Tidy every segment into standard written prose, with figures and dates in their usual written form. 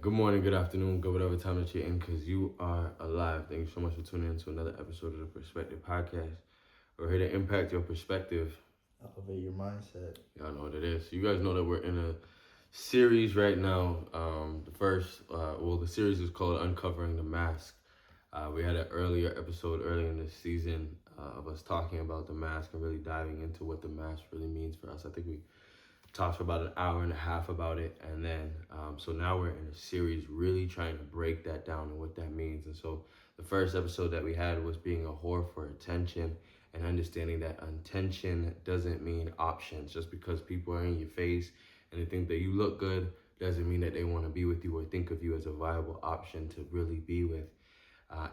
Good morning, good afternoon, good whatever time that you're in, because you are alive. Thank you so much for tuning in to another episode of the Perspective Podcast. We're here to impact your perspective. Elevate your mindset. Y'all know what it is. You guys know that we're in a series right now. The series is called Uncovering the Mask. We had an earlier episode earlier in this season of us talking about the mask and really diving into what the mask really means for us. I think we talked for about an hour and a half about it, and then so now we're in a series really trying to break that down and what that means. And so the first episode that we had was being a whore for attention and understanding that attention doesn't mean options. Just because people are in your face and they think that you look good doesn't mean that they want to be with you or think of you as a viable option to really be with.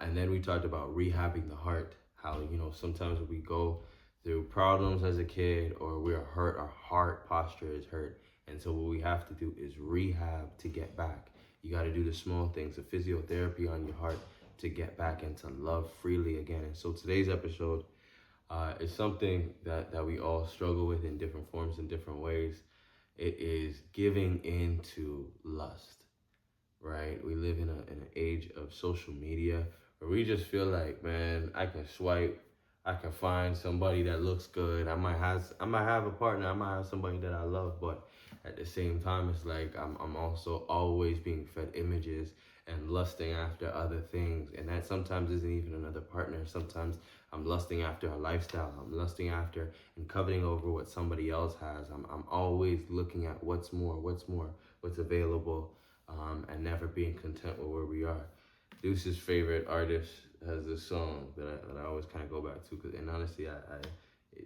And then we talked about rehabbing the heart, how sometimes we go through problems as a kid or we are hurt, our heart posture is hurt. And so what we have to do is rehab to get back. You got to do the small things, the physiotherapy on your heart to get back and to love freely again. And so today's episode is something that we all struggle with in different forms, in different ways. It is giving in to lust, right? We live in an age of social media where we just feel like, man, I can swipe, I can find somebody that looks good. I might have a partner. I might have somebody that I love, but at the same time, it's like I'm also always being fed images and lusting after other things, and that sometimes isn't even another partner. Sometimes I'm lusting after a lifestyle. I'm lusting after and coveting over what somebody else has. I'm always looking at what's more, what's available, and never being content with where we are. Deuce's favorite artist has this song that I always kind of go back to, and honestly,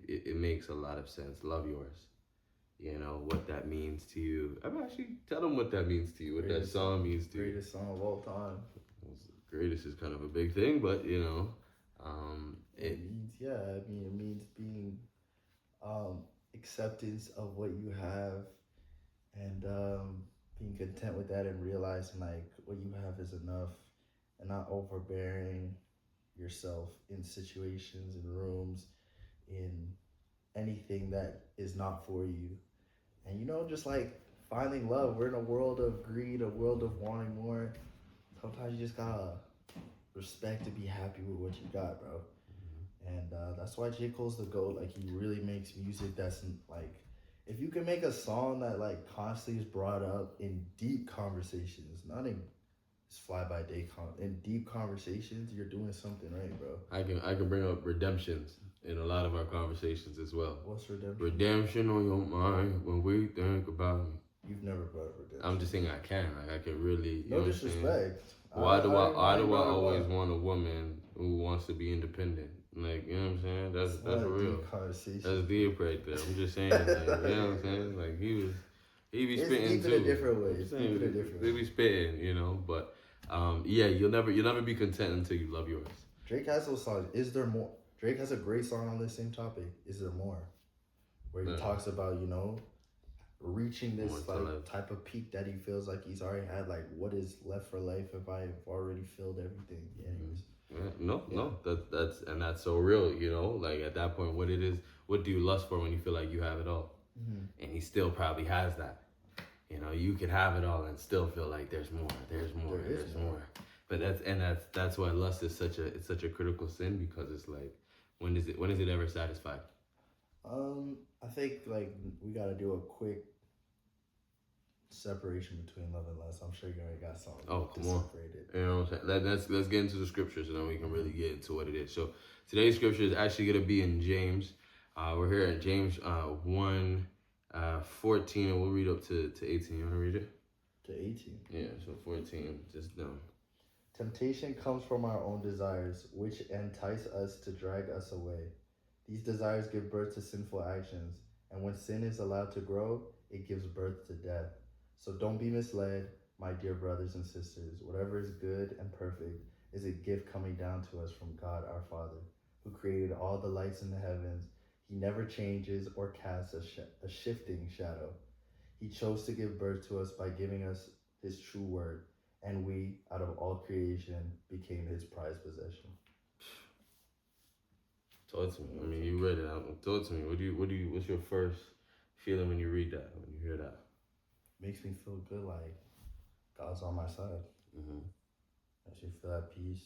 it makes a lot of sense. Love Yours. You know, what that means to you. I'm actually, tell them what that means to you, what that song means to you. Greatest song of all time. Greatest is kind of a big thing, but it means, it means being acceptance of what you have and being content with that and realizing like what you have is enough and not overbearing yourself in situations, in rooms, in anything that is not for you. And just like finding love. We're in a world of greed, a world of wanting more. Sometimes you just gotta respect to be happy with what you got, bro. And that's why J. Cole's the GOAT. Like, he really makes music that's like, if you can make a song that like constantly is brought up in deep conversations, not in fly-by-day in deep conversations, you're doing something right, bro. I can bring up redemptions in a lot of our conversations as well. What's redemption? Redemption on your mind when we think about me. You've never brought up redemption. I'm just saying I can. Like, I can really. No disrespect. Why do I always want a woman who wants to be independent? Like, you know what I'm saying? That's for real. That's deep right there. I'm just saying, like, you know what I'm saying? Like, he be spitting too. In a different way. They be spitting, but you'll never be content until you love yours. Drake has those songs. Is there more? Drake has a great song on this same topic. Is there more? Where he talks about reaching this type of peak that he feels like he's already had. Like, what is left for life if I've already filled everything? Anyways. No, that's so real. Like, at that point, what do you lust for when you feel like you have it all? Mm-hmm. And he still probably has that. You could have it all and still feel like there's more. But that's why lust is such a critical sin, because it's like, when is it ever satisfied? I think like we gotta do a quick separation between love and lust. I'm sure you already got something. Oh, come on. You know what I'm saying? Let's get into the scriptures, and then we can really get into what it is. So today's scripture is actually gonna be in James. We're here at James 1. 14, and we'll read up to 18. You want to read it? To 18? Yeah, so 14, just down. Temptation comes from our own desires, which entice us to drag us away. These desires give birth to sinful actions, and when sin is allowed to grow, it gives birth to death. So don't be misled, my dear brothers and sisters. Whatever is good and perfect is a gift coming down to us from God our Father, who created all the lights in the heavens. He never changes or casts a shifting shadow. He chose to give birth to us by giving us his true word, and we, out of all creation, became his prized possession. Talk to me. I mean, you read it out. Talk to me. What's your first feeling when you read that, when you hear that? Makes me feel good, like God's on my side. Mm-hmm. Makes you feel at peace,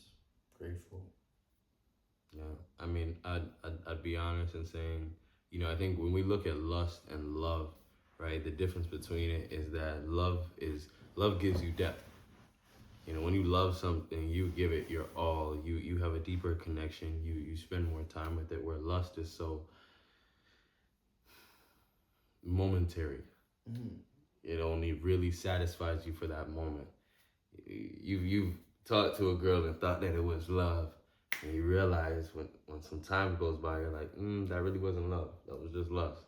grateful. Yeah, I mean, I'd be honest in saying, I think when we look at lust and love, right, the difference between it is that love gives you depth. When you love something, you give it your all. You have a deeper connection. You spend more time with it. Where lust is so momentary. Mm-hmm. It only really satisfies you for that moment. You've talked to a girl and thought that it was love, and you realize when some time goes by, you're like, that really wasn't love. That was just lust.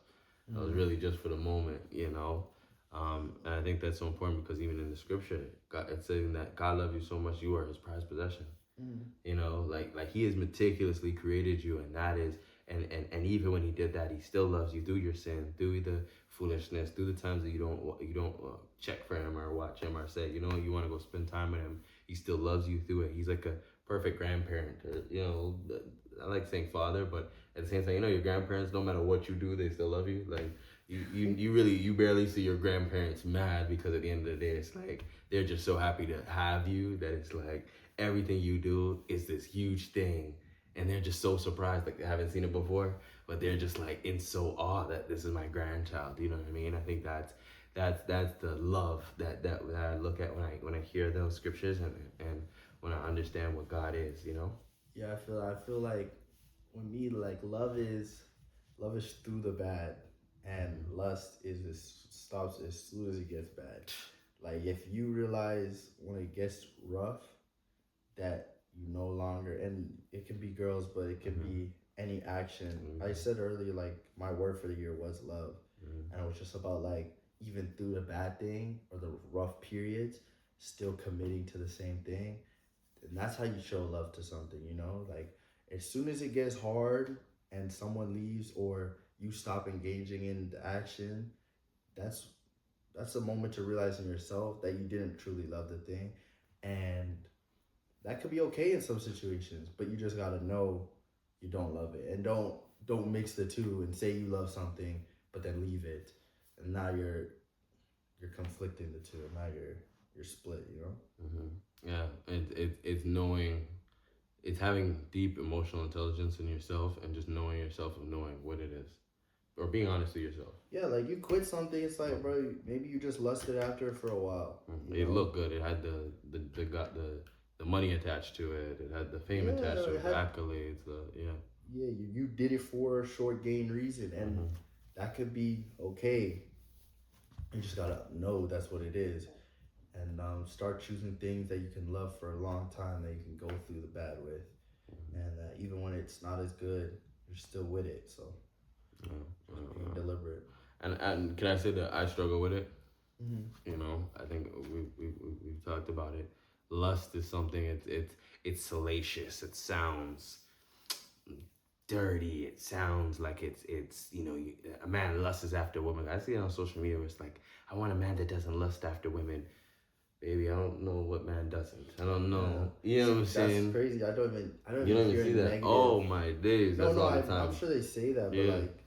That was really just for the moment. And I think that's so important because even in the scripture, God, it's saying that God loves you so much, you are His prized possession. Like He has meticulously created you, and that is, and even when He did that, He still loves you through your sin, through the foolishness, through the times that you don't check for Him or watch Him or say, you want to go spend time with Him. He still loves you through it. He's like a perfect grandparent. I like saying father, but at the same time, your grandparents, no matter what you do, they still love you. Like you barely see your grandparents mad because at the end of the day, it's like they're just so happy to have you that it's like everything you do is this huge thing, and they're just so surprised, like they haven't seen it before, but they're just like in so awe that this is my grandchild. You know what I mean? I think that's the love that I look at when I hear those scriptures and when I understand what God is. Yeah, I feel like with me, like love is through the bad, and lust stops as soon as it gets bad. Like if you realize when it gets rough that you no longer, and it can be girls, but it can be any action. I said earlier, like my word for the year was love, and it was just about like even through the bad thing or the rough periods, still committing to the same thing, and that's how you show love to something. Like as soon as it gets hard and someone leaves or you stop engaging in the action, that's that's a moment to realize in yourself that you didn't truly love the thing, and that could be okay in some situations, but you just gotta know you don't love it, and don't mix the two and say you love something but then leave it, and now you're conflicting the two, and now you're split. Yeah, and it's knowing, it's having deep emotional intelligence in yourself and just knowing yourself and knowing what it is, or being honest with yourself. Yeah, like you quit something, it's like, bro, maybe you just lusted after it for a while. It looked good. It had the money attached to it. It had the fame Yeah, attached to it it, the had, accolades. yeah, you did it for a short gain reason, and that could be okay. You just gotta know that's what it is, and start choosing things that you can love for a long time, that you can go through the bad with, and even when it's not as good, you're still with it. So just being deliberate. And can I say that I struggle with it? Mm-hmm. I think we've talked about it. Lust is something. It's salacious. It sounds dirty. It sounds like a man lusts after a woman. I see it on social media where it's like, I want a man that doesn't lust after women. Baby, I don't know what man doesn't. I don't know. You know what I'm saying? That's crazy. I don't You don't even even hear see any that. negative. Oh my days, No, that's no, all the time. I'm sure they say that, but Yeah. like,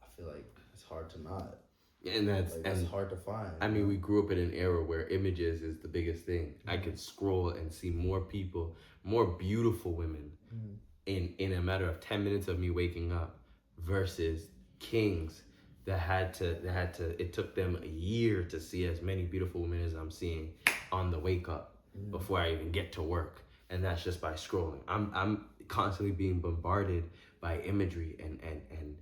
I feel like it's hard to not. And It's hard to find. I mean, we grew up in an era where images is the biggest thing. I could scroll and see more people, more beautiful women in a matter of 10 minutes of me waking up versus kings that had to it took them a year to see as many beautiful women as I'm seeing on the wake up before I even get to work. And that's just by scrolling. I'm constantly being bombarded by imagery and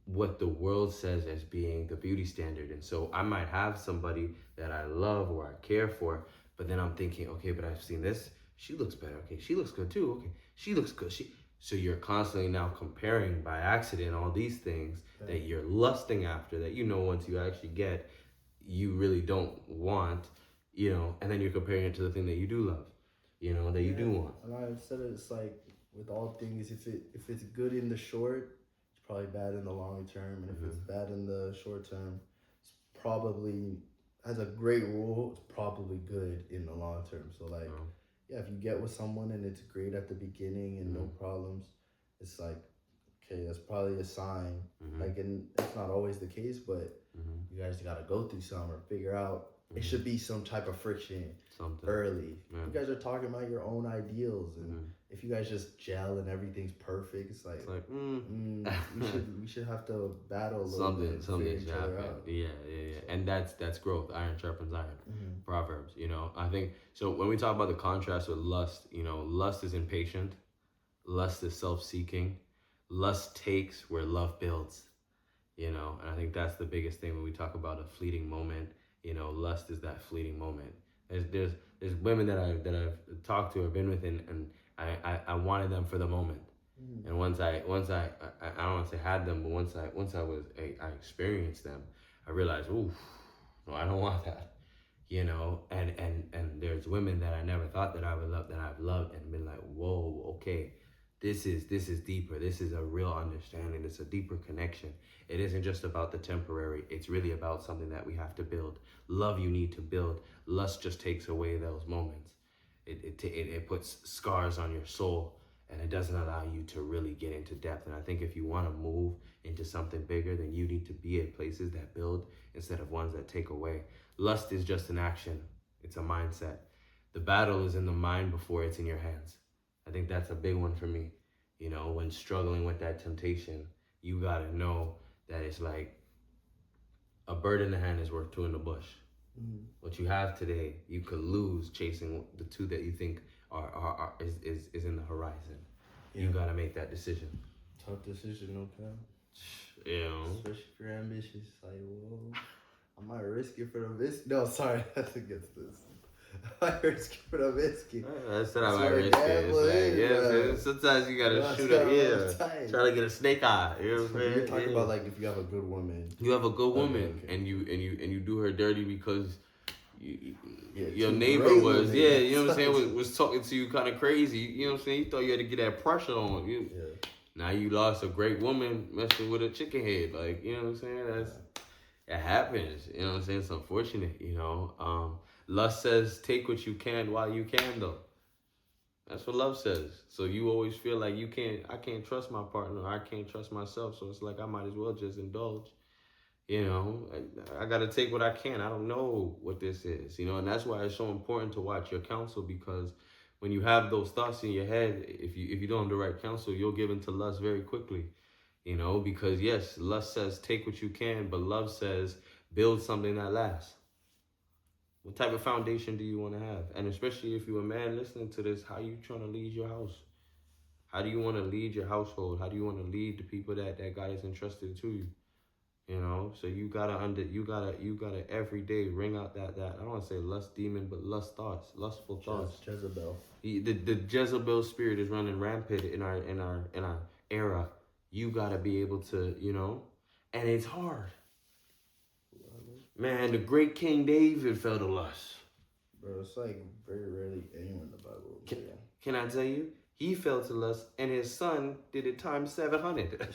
what the world says as being the beauty standard. And so I might have somebody that I love or I care for, but then I'm thinking, okay, but I've seen this. She looks better. Okay, she looks good too. Okay, she looks good. So you're constantly now comparing by accident all these things that you're lusting after that once you actually get, you really don't want, and then you're comparing it to the thing that you do love, that you do want. And I said it's like with all things, if it's good in the short, it's probably bad in the long term, and if it's bad in the short term, it's probably, as a great rule, it's probably good in the long term. So like, yeah, if you get with someone and it's great at the beginning and no problems, it's like, okay, that's probably a sign. Like, and it's not always the case, but you guys gotta go through some or figure out it should be some type of friction Something. early. Yeah. You guys are talking about your own ideals, and Mhm. if you guys just gel and everything's perfect, it's like, we should have to battle a little bit, something figure should each other happen. out. Yeah. And that's growth. Iron sharpens iron. Mm-hmm. Proverbs. I think so. When we talk about the contrast with lust, lust is impatient, lust is self-seeking, lust takes where love builds. And I think that's the biggest thing when we talk about a fleeting moment. Lust is that fleeting moment. There's women that I've talked to or been with, and I wanted them for the moment. And once I don't want to say had them, but once I experienced them, I realized, ooh, no, I don't want that. And there's women that I never thought that I would love, that I've loved and been like, whoa, okay, this is deeper. This is a real understanding. It's a deeper connection. It isn't just about the temporary. It's really about something that we have to build. Love you need to build. Lust just takes away those moments. It puts scars on your soul, and it doesn't allow you to really get into depth. And I think if you want to move into something bigger, then you need to be at places that build instead of ones that take away. Lust is just an action. It's a mindset. The battle is in the mind before it's in your hands. I think that's a big one for me. When struggling with that temptation, you gotta know that it's like a bird in the hand is worth two in the bush. Mm-hmm. What you have today, you could lose chasing the two that you think is in the horizon. Yeah. You gotta make that decision. Tough decision, okay. Especially if you're ambitious, like, whoa, I might risk it for the biscuit. No, sorry, that's against this. I might risk it for the biscuit. I said I might risk it. Like, sometimes you gotta shoot it. Try to get a snake eye. You know what I'm saying? You're talking about like if you have a good woman. You have a good woman, okay. and you do her dirty because your neighbor was you know what I'm saying, was talking to you kind of crazy. You know what I'm saying? You thought you had to get that pressure on you. Yeah. Now you lost a great woman messing with a chicken head. Like, you know what I'm saying? It happens. You know what I'm saying? It's unfortunate. Lust says take what you can while you can, though. That's what love says. So you always feel like I can't trust my partner. I can't trust myself. So it's like I might as well just indulge. I got to take what I can. I don't know what this is, and that's why it's so important to watch your counsel, because when you have those thoughts in your head, if you don't have the right counsel, you'll give into lust very quickly, because yes, lust says take what you can, but love says build something that lasts. What type of foundation do you want to have? And especially if you're a man listening to this, how you trying to lead your house? How do you want to lead your household? How do you want to lead the people that God has entrusted to you? So you gotta every day ring out that I don't want to say lust demon, but lust thoughts, lustful thoughts. Jezebel. The Jezebel spirit is running rampant in our era. You gotta be able to, and it's hard. Man, the great King David fell to lust. Bro, it's like very rarely anyone in the Bible. Can I tell you? He fell to lust, and his son did it times 700.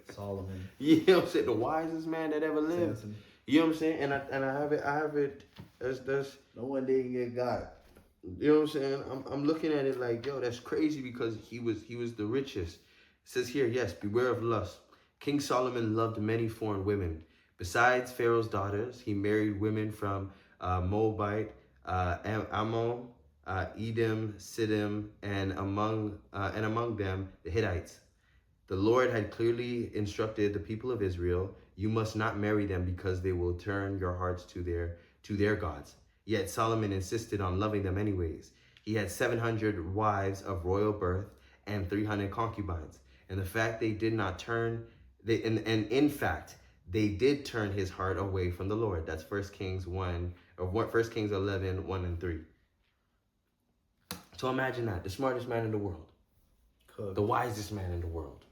Solomon. You know what I'm saying? The wisest man that ever lived. Samson. You know what I'm saying? And I have it. There's no one didn't get got. You know what I'm saying? I'm looking at it like, yo, that's crazy, because he was the richest. It says here, yes, beware of lust. King Solomon loved many foreign women. Besides Pharaoh's daughters, he married women from Moabite, Ammon, Edom, Siddim, and among them the Hittites. The Lord had clearly instructed the people of Israel, you must not marry them because they will turn your hearts to their gods. Yet Solomon insisted on loving them anyways. He had 700 wives of royal birth and 300 concubines. And the fact they did not turn, in fact, they did turn his heart away from the Lord. That's 1 Kings 11, 1 and 3. So imagine that, the smartest man in the world, the wisest man in the world.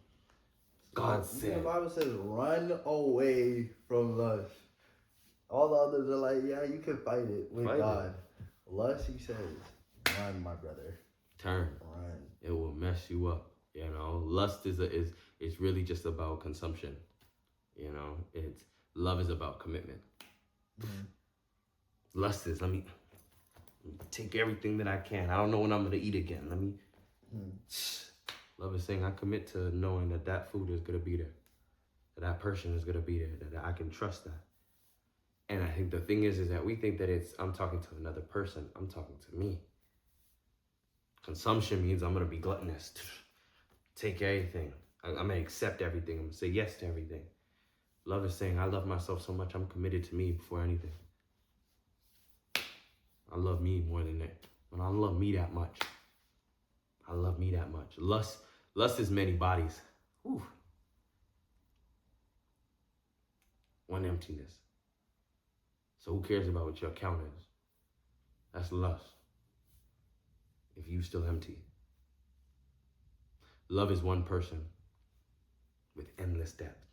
God said. The Bible says, run away from lust. All the others are like, yeah, you can fight it with God. Lust, he says, run, my brother. Turn. Run. It will mess you up. Lust is really just about consumption. Love is about commitment. Mm-hmm. Lust is, let me take everything that I can. I don't know when I'm going to eat again. Love is saying I commit to knowing that food is going to be there. That person is going to be there. That I can trust that. And I think the thing is that we think that I'm talking to another person. I'm talking to me. Consumption means I'm gonna be gluttonous, take everything. I'm gonna accept everything. I'm gonna say yes to everything. Love is saying I love myself so much I'm committed to me before anything. I love me more than that. When I love me that much, I love me that much. Lust is many bodies. Whew. One emptiness. So who cares about what your account is? That's lust. If you still empty. Love is one person with endless depth.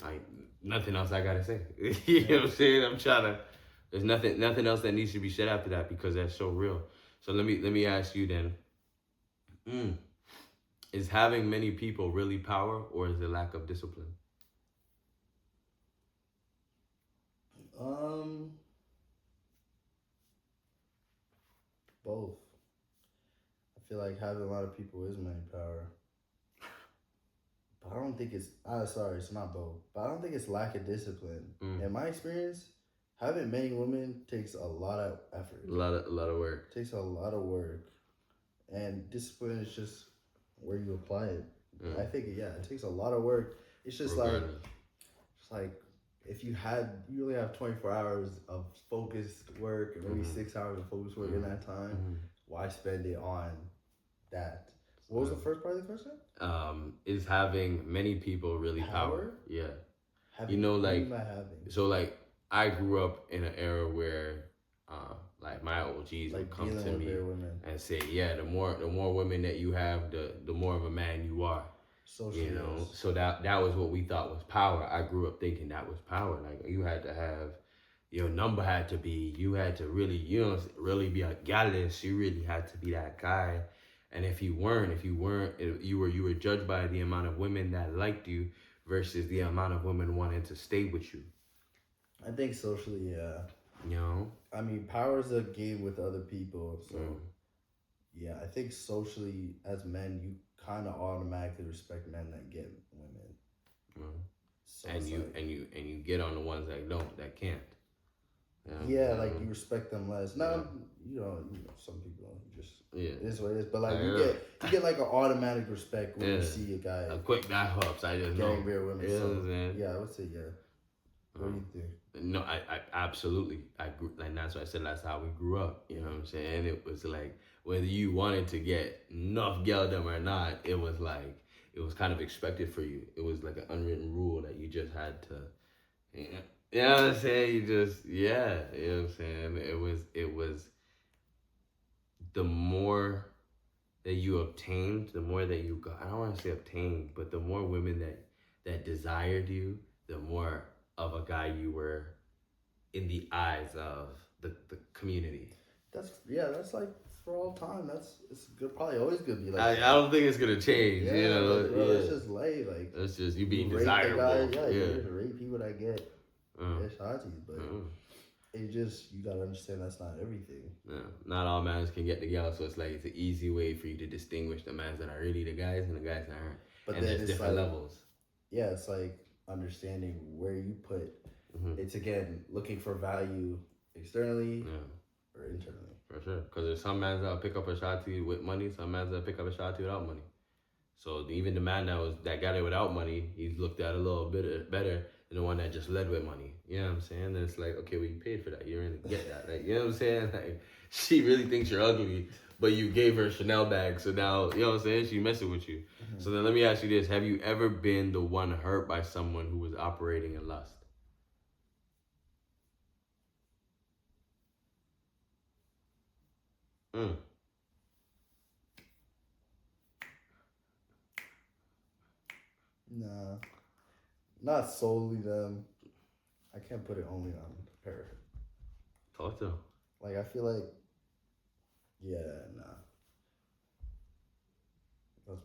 Like nothing else I gotta say. You know what I'm saying? There's nothing else that needs to be said after that because that's so real. So let me ask you then. Is having many people really power or is it lack of discipline? Both. I feel like having a lot of people is main power. But I don't think it's. Sorry, it's not both. But I don't think it's lack of discipline. In my experience, having many women takes a lot of effort. A lot of work. It takes a lot of work, and discipline is just where you apply it. I think it takes a lot of work. It's just like if you only have 24 hours of focused work and maybe 6 hours of focused work in that time. Why spend it on that? What was the first part of the question? Is having many people really power? Yeah. Having, so I grew up in an era where like my OGs would come to me and say, yeah, the more women that you have, the more of a man you are. Socially, so that was what we thought was power. I grew up thinking that was power. Like you had to have your number had to be, you had to really, really be a gallus. You really had to be that guy. And if you weren't, you were judged by the amount of women that liked you versus the amount of women wanting to stay with you. I think socially, yeah. I mean, power is a game with other people. So, yeah, I think socially, as men, you kind of automatically respect men that get women. So and you get on the ones that can't. Like you respect them less. Now, some people just it is what it is. But like you get like an automatic respect when you see a guy. A quick back ups. I just getting real women. So, I would say yeah. What do you think? No, I absolutely. I grew, and that's why I said that's how we grew up. You know what I'm saying? It was like whether you wanted to get enough geldom or not, it was kind of expected for you. It was like an unwritten rule that you just had to. You know what I'm saying? You know what I'm saying? It was the more that you obtained, the more that you got. I don't want to say obtained, but the more women that desired you, the more of a guy you were in the eyes of the community. That's like for all time. It's good. Probably always gonna be like. I don't think it's gonna change. It's just it's just you being desirable. You rate people that get shotties, but it just you gotta understand that's not everything. Yeah, not all mans can get the gal, so it's like it's an easy way for you to distinguish the mans that are really the guys and the guys that aren't. But and then there's different levels. Yeah, it's like understanding where you put. It's again looking for value externally or internally. For sure, because there's some mans that'll pick up a shotty with money, some mans that'll pick up a shotty without money. So even the man that got it without money, he's looked at a little bit better than the one that just led with money. You know what I'm saying? And it's like, okay, well, you paid for that. You didn't really get that. Like, you know what I'm saying? Like, she really thinks you're ugly, but you gave her a Chanel bag. So now, you know what I'm saying? She messing with you. So then let me ask you this. Have you ever been the one hurt by someone who was operating in lust? Nah, not solely them. I can't put it only on her. Talk to him. Like I feel like, nah.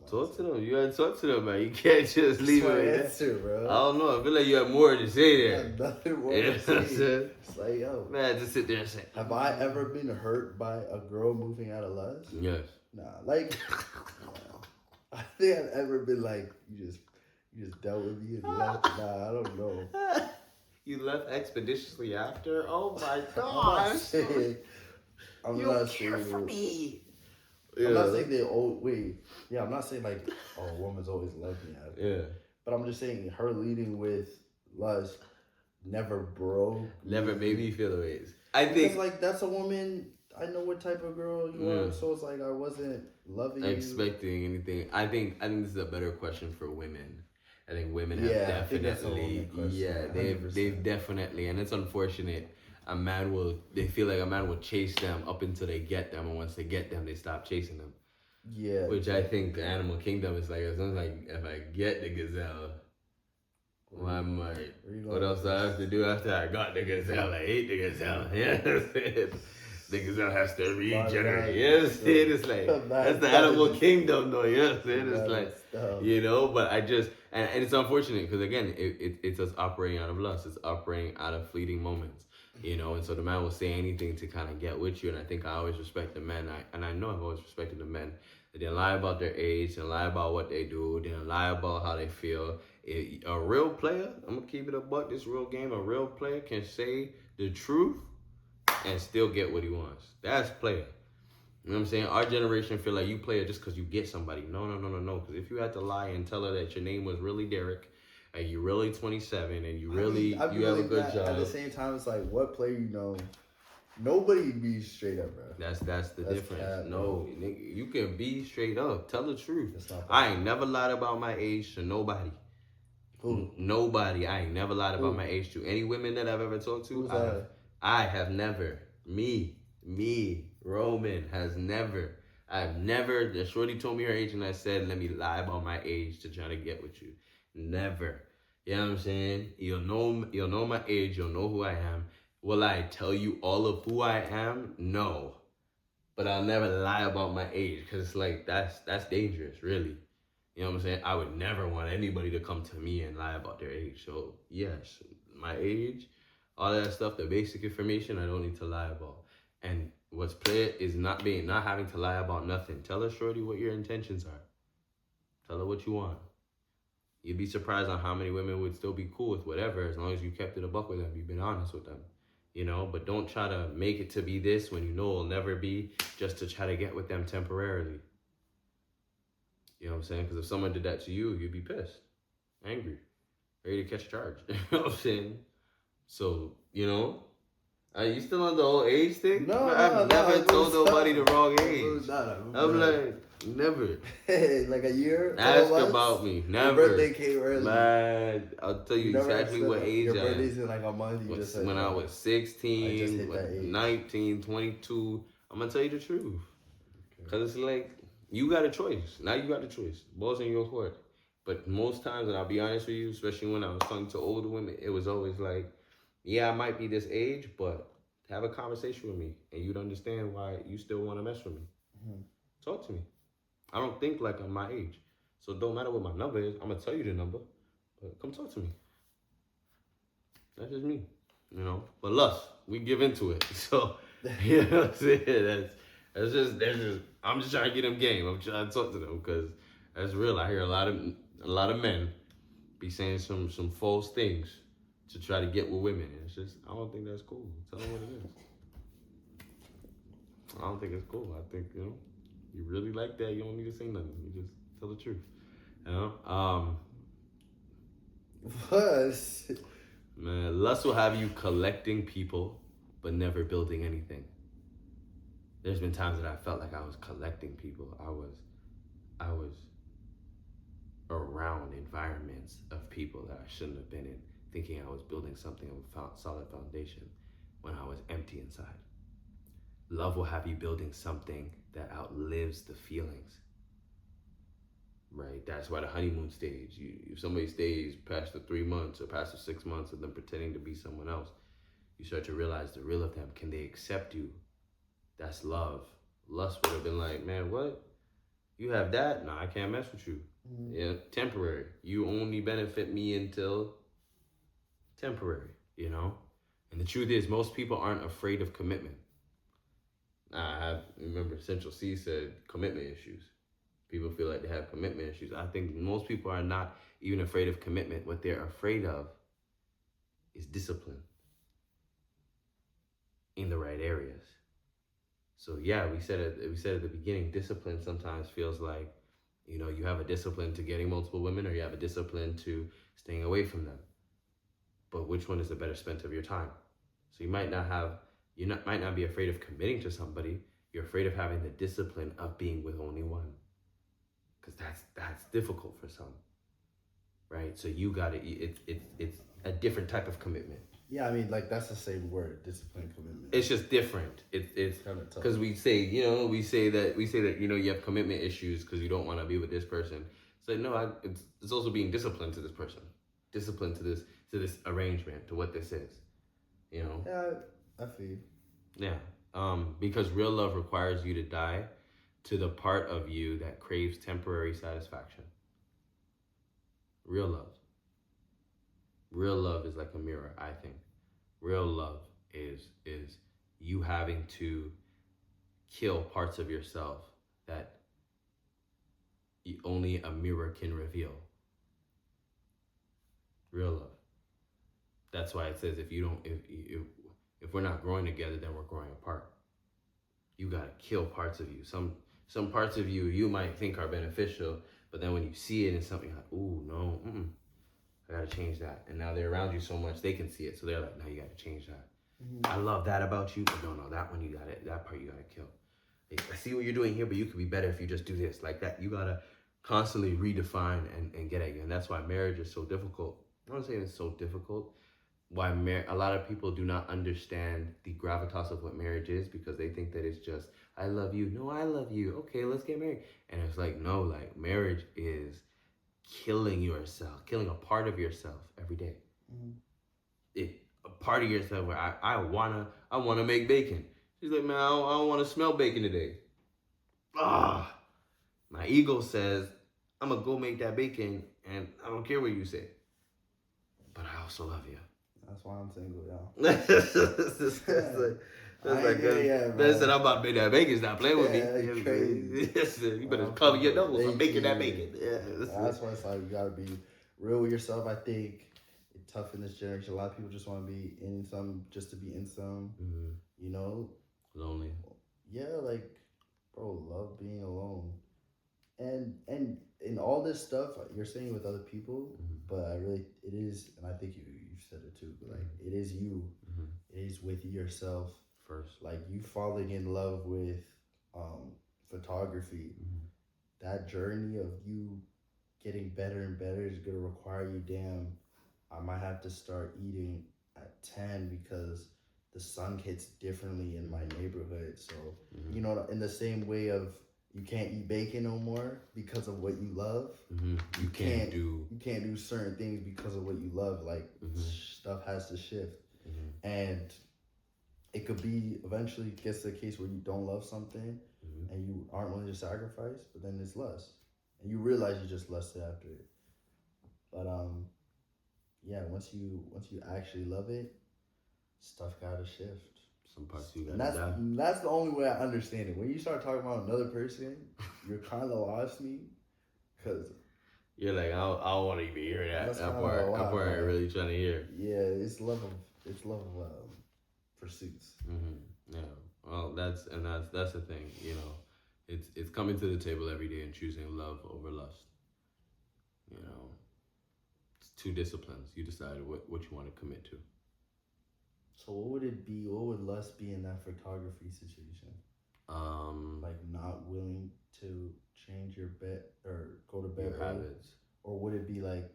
Talk to them. You gotta talk to them, man. You can't just leave it. Answer, bro. I don't know. I feel like you have more to say there. Nothing more to say. It's like, man, just sit there and say. Have I ever been hurt by a girl moving out of lust? Yes. Nah, like, I think I've ever been like, you just dealt with me and left. Nah, I don't know. You left expeditiously after? Oh my I'm not gosh. saying. I'm You not care for saying. me. I'm not Yeah. saying they. Oh wait. Yeah, I'm not saying like, oh, a woman's always loved me after. Yeah. But I'm just saying her leading with lust never broke. Never me. made me feel the ways. I Because think like that's a woman. I know what type of girl you are, so it's like I wasn't loving you. expecting anything. I think this is a better question for women. I think women have Yeah, I think that's a definitely, woman question. yeah, 100%. they've definitely, and it's unfortunate. They feel like a man will chase them up until they get them, and once they get them, they stop chasing them. Yeah. Which I think the animal kingdom is like, as long as if I get the gazelle, well, I might. What else do I have to do after I got the gazelle? I ate the gazelle. Yes, the gazelle has to regenerate. Yes, it's like that's the animal kingdom, though. Yes, it's like but I just and it's unfortunate because again, it's us operating out of lust. It's operating out of fleeting moments, And so the man will say anything to kind of get with you, and I think I always respect the men. I know I've always respected the men. They didn't lie about their age, didn't lie about what they do, didn't lie about how they feel. A real player, I'm gonna keep it a buck. This real game, a real player can say the truth and still get what he wants. That's player. You know what I'm saying? Our generation feel like you player just because you get somebody. No. Because if you had to lie and tell her that your name was really Derek, and you're really 27, and you have a good job. At the same time, it's like what player you know. Nobody be straight up, bro. That's the difference. Cap, no, nigga, you can be straight up. Tell the truth. I ain't never lied about my age to nobody. Who? Nobody. I ain't never lied about my age to any women that I've ever talked to. I have never. Me, Roman has never. I've never. The shorty told me her age, and I said, "Let me lie about my age to try to get with you." Never. You know what I'm saying? You'll know my age. You'll know who I am. Will I tell you all of who I am? No. But I'll never lie about my age because it's like that's dangerous, really. You know what I'm saying? I would never want anybody to come to me and lie about their age. So yes, my age, all that stuff, the basic information, I don't need to lie about. And what's clear is not having to lie about nothing. Tell her, shorty, what your intentions are. Tell her what you want. You'd be surprised on how many women would still be cool with whatever as long as you kept it a buck with them. You've been honest with them. But don't try to make it to be this when you know it'll never be, just to try to get with them temporarily. You know what I'm saying? Because if someone did that to you, you'd be pissed, angry, ready to catch a charge. You know what I'm saying? So, are you still on the old age thing? No, I've never told nobody the wrong age. I'm like, never. Hey, like a year? Ask about me. Never. Your birthday came early. Man, I'll tell you exactly what age your birthday's in like a month. When I was 16, 19, 22, I'm going to tell you the truth. Because it's like, you got a choice. Now you got a choice. Ball's in your court. But most times, and I'll be honest with you, especially when I was talking to older women, it was always like, yeah, I might be this age, but have a conversation with me, and you'd understand why you still want to mess with me. Mm-hmm. Talk to me. I don't think like I'm my age. So it don't matter what my number is. I'm going to tell you the number, but come talk to me. That's just me, But lust, we give into it. So, you know what I'm saying? That's just, I'm just trying to get them game. I'm trying to talk to them because that's real. I hear a lot of men be saying some false things to try to get with women. And it's just, I don't think that's cool. Tell them what it is. I don't think it's cool. I think, you really like that, you don't need to say nothing. You just tell the truth. What? Man, lust will have you collecting people, but never building anything. There's been times that I felt like I was collecting people. I was around environments of people that I shouldn't have been in, thinking I was building something of a solid foundation when I was empty inside. Love will have you building something that outlives the feelings. Right? That's why the honeymoon stage, if somebody stays past the 3 months or past the 6 months of them pretending to be someone else, you start to realize the real of them. Can they accept you? That's love. Lust would have been like, man, what? You have that? Nah, I can't mess with you. Mm-hmm. Yeah, temporary. You only benefit me until temporary, And the truth is, most people aren't afraid of commitment. I have, remember, Central C said commitment issues. People feel like they have commitment issues. I think most people are not even afraid of commitment. What they're afraid of is discipline in the right areas. So yeah, we said at the beginning, discipline sometimes feels like, you have a discipline to getting multiple women, or you have a discipline to staying away from them. But which one is the better spent of your time? So might not be afraid of committing to somebody. You're afraid of having the discipline of being with only one, because that's difficult for some, right? So you got to it's a different type of commitment. Yeah, I mean, like that's the same word, discipline, commitment. It's just different. It's kind of tough because we say that you have commitment issues because you don't want to be with this person. It's like no, it's also being disciplined to this person, disciplined to this arrangement, to what this is. Yeah, I feel. Yeah. Because real love requires you to die to the part of you that craves temporary satisfaction. Real love. Real love is like a mirror, I think. Real love is you having to kill parts of yourself that only a mirror can reveal. Real love. That's why it says if we're not growing together, then we're growing apart. You gotta kill parts of you. Some parts of you might think are beneficial, but then when you see it in something like, ooh, no, I gotta change that. And now they're around you so much they can see it, so they're like, no, you gotta change that. I love that about you, but no, that one that part you gotta kill. I see what you're doing here, but you could be better if you just do this, like that. You gotta constantly redefine and get at you, and that's why marriage is so difficult. I'm not saying it's so difficult. Why a lot of people do not understand the gravitas of what marriage is, because they think that it's just I love you. No, I love you. Okay, let's get married. And it's like no, like marriage is killing yourself, killing a part of yourself every day. A part of yourself where I wanna make bacon. She's like, man, I don't want to smell bacon today. My ego says I'm gonna go make that bacon, and I don't care what you say. But I also love you. That's why I'm single, y'all. Listen, I'm about to make that bacon. Stop playing with me. Crazy. You better cover your nose. I'm making that bacon. Yeah, that's why it's like you gotta be real with yourself. I think it's tough in this generation. A lot of people just want to be in some just to be in some. Lonely. Yeah, like bro, love being alone, and in all this stuff you're saying with other people, but it is, and I think you said it too. But like it is you, it is with yourself first. Like you falling in love with photography, that journey of you getting better and better is gonna require you. Damn, I might have to start eating at 10 because the sun hits differently in my neighborhood. So in the same way of you can't eat bacon no more because of what you love. You can't do certain things because of what you love. Like stuff has to shift, and it could be eventually gets to a case where you don't love something and you aren't willing to sacrifice, but then it's lust, and you realize you just lusted after it. But yeah, once you actually love it, stuff gotta shift. Some parts you gotta die. That's the only way I understand it. When you start talking about another person, you're kind of lost me, because you're like, I don't want to even hear that. That part I ain't really trying to hear. Yeah, it's love of pursuits. Yeah. Well, that's the thing. It's coming to the table every day and choosing love over lust. It's two disciplines. You decide what you want to commit to. So what would it be? What would lust be in that photography situation? Like not willing to change your bed or go to bed your habits, or would it be like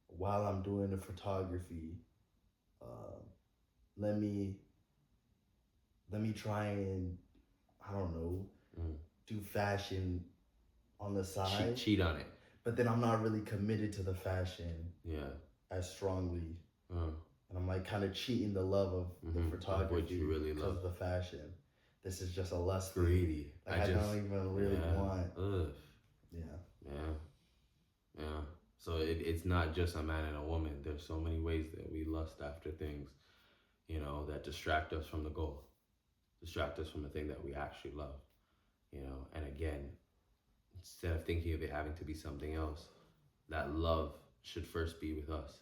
while I'm doing the photography, let me try and I don't know do fashion on the side, cheat on it, but then I'm not really committed to the fashion as strongly. And I'm like kind of cheating the love of the photography what you really because of the fashion. This is just a lust. Greedy. Like I don't even really want. Yeah. So it's not just a man and a woman. There's so many ways that we lust after things, that distract us from the goal. distract us from the thing that we actually love, And again, instead of thinking of it having to be something else, that love should first be with us,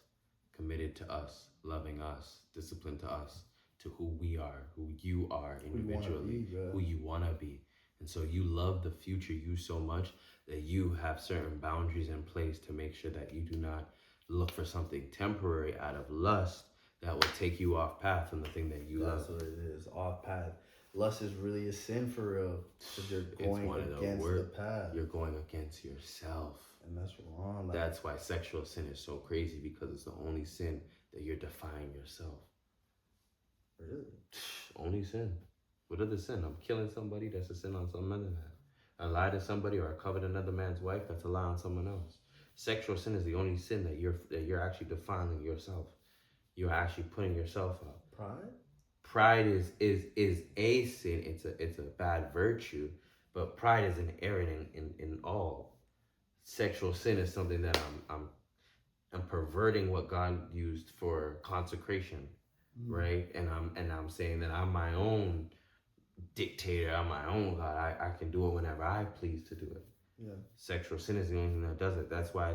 committed to us, loving us, disciplined to us, to who we are, who you are individually, who you want to be. And so you love the future you so much that you have certain boundaries in place to make sure that you do not look for something temporary out of lust that will take you off path from the thing that you love. That's what it is, off path. Lust is really a sin for real, because you're going against the path. You're going against yourself. And that's wrong. That's why sexual sin is so crazy, because it's the only sin that you're defying yourself. Really? Only sin. What other sin? I'm killing somebody, that's a sin on some other man. I lie to somebody or I covet another man's wife, that's a lie on someone else. Sexual sin is the only sin that you're actually defiling yourself. You're actually putting yourself up. Pride? Pride is a sin. It's a bad virtue, but pride is inherent in all. Sexual sin is something that I'm perverting what God used for consecration, right? And I'm saying that I'm my own dictator, I'm my own God. I can do it whenever I please to do it. Yeah. Sexual sin is the only thing that does it. That's why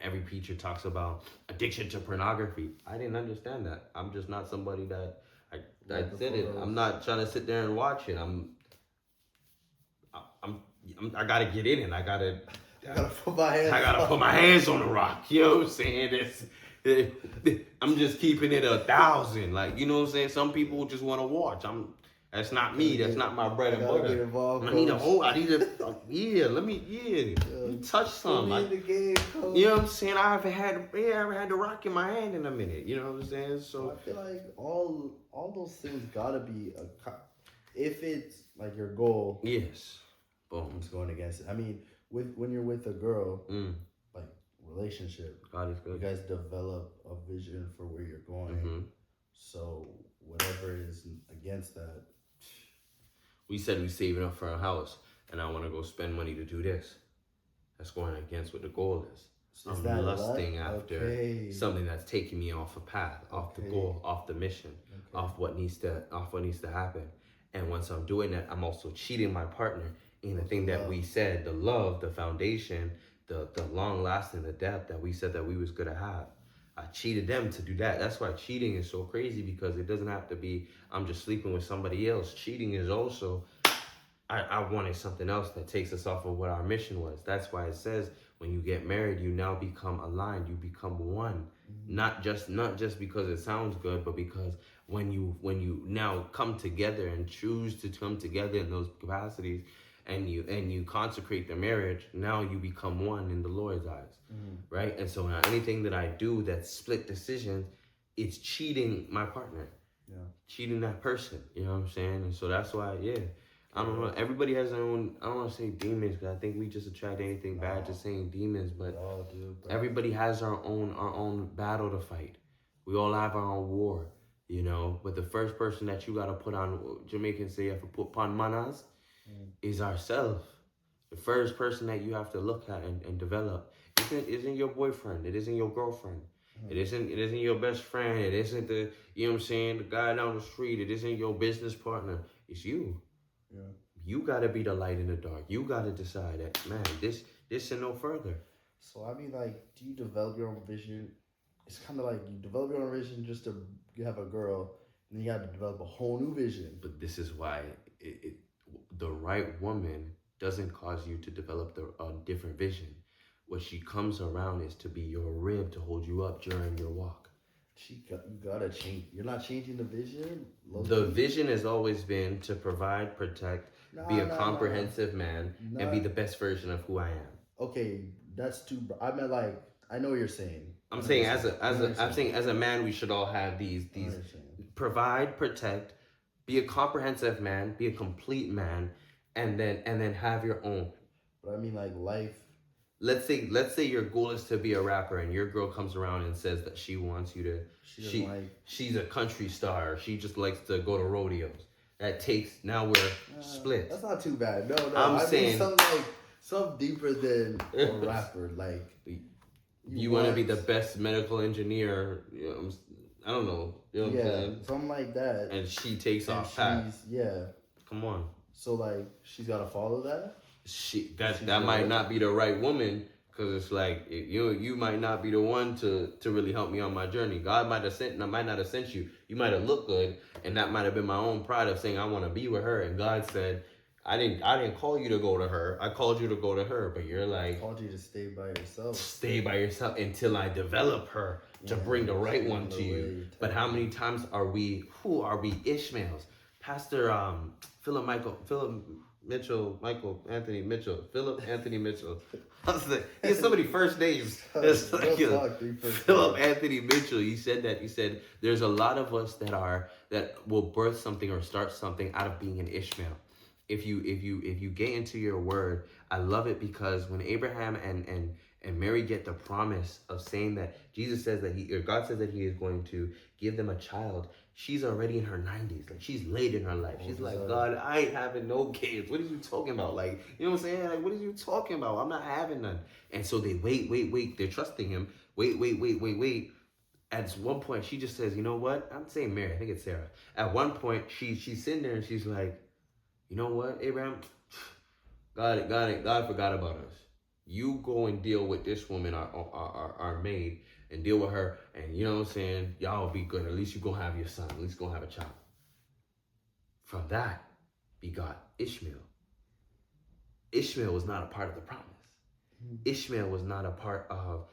every preacher talks about addiction to pornography. I didn't understand that. I'm just not somebody that I did it. I'm not trying to sit there and watch it. I gotta get in it. I gotta put my hands on the rock. You know what I'm saying? I'm just keeping it 1,000. Like, you know what I'm saying? Some people just want to watch. That's not me. That's not my bread and butter. I need let me touch some. You know what I'm saying? I haven't had the rock in my hand in a minute. You know what I'm saying? So I feel like all those things gotta be if it's like your goal. Yes. Boom. It's going against it. I mean, when you're with a girl, like relationship, God is good. You guys develop a vision for where you're going. Mm-hmm. So whatever is against that. We said we saving up for a house, and I want to go spend money to do this. That's going against what the goal is. So I'm lusting after something that's taking me off a path, off the goal, off the mission, off what needs to happen. And once I'm doing that, I'm also cheating my partner in the thing that we said, the love, the foundation, the long lasting, the depth that we said that we was gonna have. I cheated them to do that. That's why cheating is so crazy, because it doesn't have to be, I'm just sleeping with somebody else. Cheating is also, I wanted something else that takes us off of what our mission was. That's why it says when you get married, you now become aligned. You become one. Mm-hmm. Not just because it sounds good, but because when you now come together and choose to come together in those capacities, and you consecrate the marriage, now you become one in the Lord's eyes, right? And so now anything that I do that's split decisions, it's cheating my partner, cheating that person, you know what I'm saying? And so that's why, I don't know, everybody has their own, I don't want to say demons, because I think we just attract anything bad to saying demons, but everybody has our own battle to fight. We all have our own war, but the first person that you got to put on, Jamaicans say, you have to put upon manas, is ourselves. The first person that you have to look at and develop isn't your boyfriend. It isn't your girlfriend. It isn't your best friend. It isn't the guy down the street. It isn't your business partner. It's you. Yeah. You gotta be the light in the dark. You gotta decide that, man, this and no further. So I mean, like, do you develop your own vision? It's kind of like you develop your own vision just to have a girl, and you got to develop a whole new vision. But this is why the right woman doesn't cause you to develop a different vision. What she comes around is to be your rib to hold you up during your walk. You gotta change. You're not changing the vision? The vision has always been to provide, protect, be a comprehensive man, and be the best version of who I am. Okay, that's too. I meant like, I know what you're saying. I'm saying as a man, we should all have these provide, protect, be a comprehensive man, be a complete man, and then have your own. But I mean, like, life. Let's say your goal is to be a rapper, and your girl comes around and says that she wants you to. She's a country star. She just likes to go to rodeos. Now we're split. That's not too bad. No. I saying something deeper than a rapper. Like, you want to be the best medical engineer. I don't know. You know what I'm Yeah, saying? something like that. And she takes And off path. yeah. Come on. So like she's got to follow that. That might not be the right woman, because it's like you might not be the one to really help me on my journey. God might not have sent you. You might have looked good, and that might have been my own pride of saying I want to be with her. And God said, I didn't call you to go to her. I called you to go to her. But you're like, I called you to stay by yourself. Stay by yourself until I develop her to bring the right one to you. But how many times are we Ishmaels? Pastor Philip Anthony Mitchell. I was like, he has so many first names. It's like, Philip Anthony Mitchell. He said that. He said there's a lot of us that will birth something or start something out of being an Ishmael. If you get into your word, I love it, because when Abraham and Mary get the promise of saying that Jesus says that God says that he is going to give them a child, she's already in her 90s. Like, she's late in her life. She's like, God, I ain't having no kids. What are you talking about? Like, you know what I'm saying? Like, what are you talking about? I'm not having none. And so they wait. They're trusting him. Wait. At one point, she just says, you know what? I'm saying Mary. I think it's Sarah. At one point, she's sitting there and she's like, you know what, Abraham? God forgot about us. You go and deal with this woman, our maid, and deal with her, and you know what I'm saying? Y'all will be good. At least you gonna have your son. At least you gonna have a child. From that, begot Ishmael. Ishmael was not a part of the promise. Ishmael was not a part of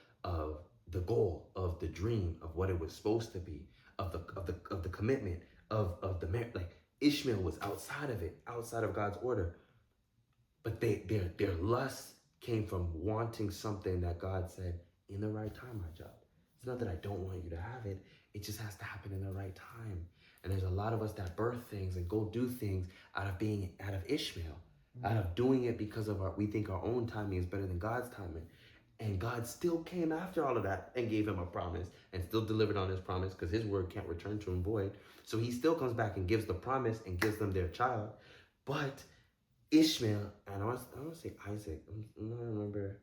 the goal, of the dream, of what it was supposed to be, of the commitment, of the marriage. Like, Ishmael was outside of it, outside of God's order. But their lust came from wanting something that God said, in the right time, my child. It's not that I don't want you to have it. It just has to happen in the right time. And there's a lot of us that birth things and go do things out of Ishmael, out of doing it because we think our own timing is better than God's timing. And God still came after all of that and gave him a promise and still delivered on his promise, because his word can't return to him void. So he still comes back and gives the promise and gives them their child. But Ishmael, and I want to say Isaac. I'm not remember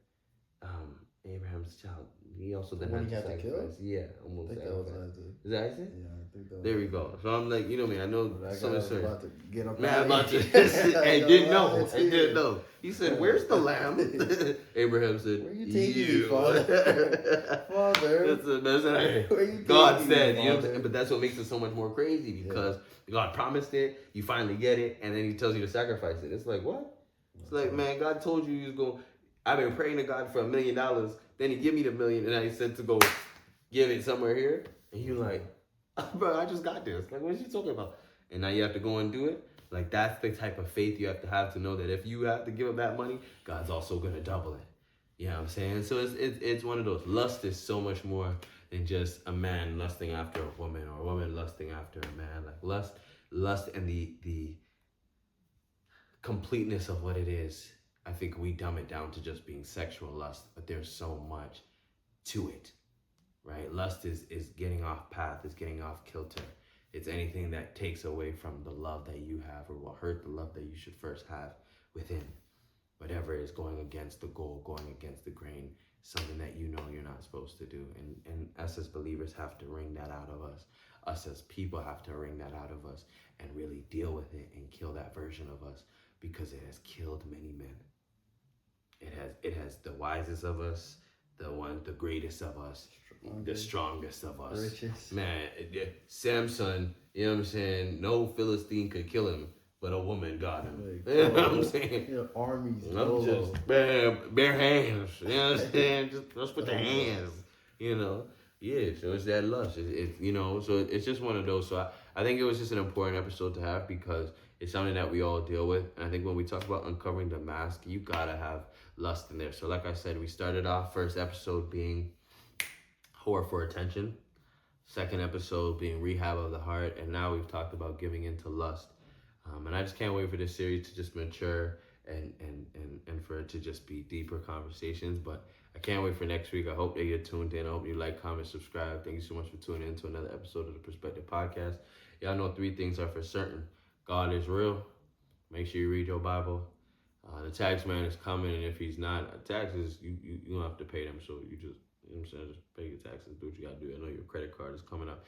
Abraham's child. He also then had to sacrifice. Yeah, almost. I think that was Isaac. Is that Isaac? Yeah, I think that was. There we go. So I'm like, you know me. I know some of certain. About to get up. Man, about to. I didn't know. He said, "Where's the lamb?" Abraham said, "Where you taking me, Father?" Father. Where you God said, you know, but that's what makes it so much more crazy, because God promised it, you finally get it, and then he tells you to sacrifice it. It's like, what? It's like, man, God told you was going. I've been praying to God for $1 million. Then he give me the $1 million, and I said to go give it somewhere here. And you like, bro, I just got this. Like, what are you talking about? And now you have to go and do it. Like, that's the type of faith you have to know that if you have to give up that money, God's also gonna double it. You know what I'm saying? So it's one of those. Lust is so much more than just a man lusting after a woman, or a woman lusting after a man. Like, lust and the completeness of what it is. I think we dumb it down to just being sexual lust, but there's so much to it, right? Lust is getting off path, is getting off kilter. It's anything that takes away from the love that you have, or will hurt the love that you should first have within. Whatever is going against the goal, going against the grain, something that you know you're not supposed to do. And us as believers have to wring that out of us. Us as people have to wring that out of us and really deal with it and kill that version of us, because it has killed many men. It has the wisest of us, the greatest of us, the strongest of us. Richest. Man, Samson, you know what I'm saying? No Philistine could kill him, but a woman got him. You know what I'm saying? You know, armies. I'm just bare hands. You know what I'm saying? Just with the hands. You know? Yeah, so it's that lust. You know, so it's just one of those. So I think it was just an important episode to have, because it's something that we all deal with. And I think when we talk about uncovering the mask, you gotta have lust in there. So like I said, we started off first episode being whore for attention. Second episode being rehab of the heart. And now we've talked about giving into lust. And I just can't wait for this series to just mature and for it to just be deeper conversations. But I can't wait for next week. I hope that you're tuned in. I hope you like, comment, subscribe. Thank you so much for tuning in to another episode of the Perspective Podcast. Y'all know 3 things are for certain. God is real. Make sure you read your Bible. The tax man is coming, and if he's not, taxes, you don't have to pay them. So you just You know what I'm saying? Just pay your taxes, do what you gotta do. I know your credit card is coming up.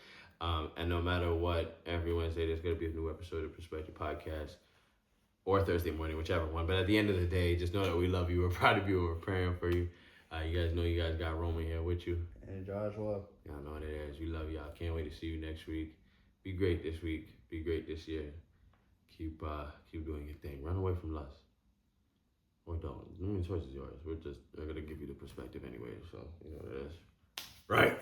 And no matter what, every Wednesday there's gonna be a new episode of Perspective Podcast. Or Thursday morning, whichever one. But at the end of the day, just know that we love you. We're proud of you. We're praying for you. You guys know you guys got Roman here with you. And Joshua. Y'all know what it is. We love y'all. Can't wait to see you next week. Be great this week. Be great this year. Keep doing your thing. Run away from lust. Or don't. The choice is yours. We're gonna give you the perspective anyway. So you know what it is. Right.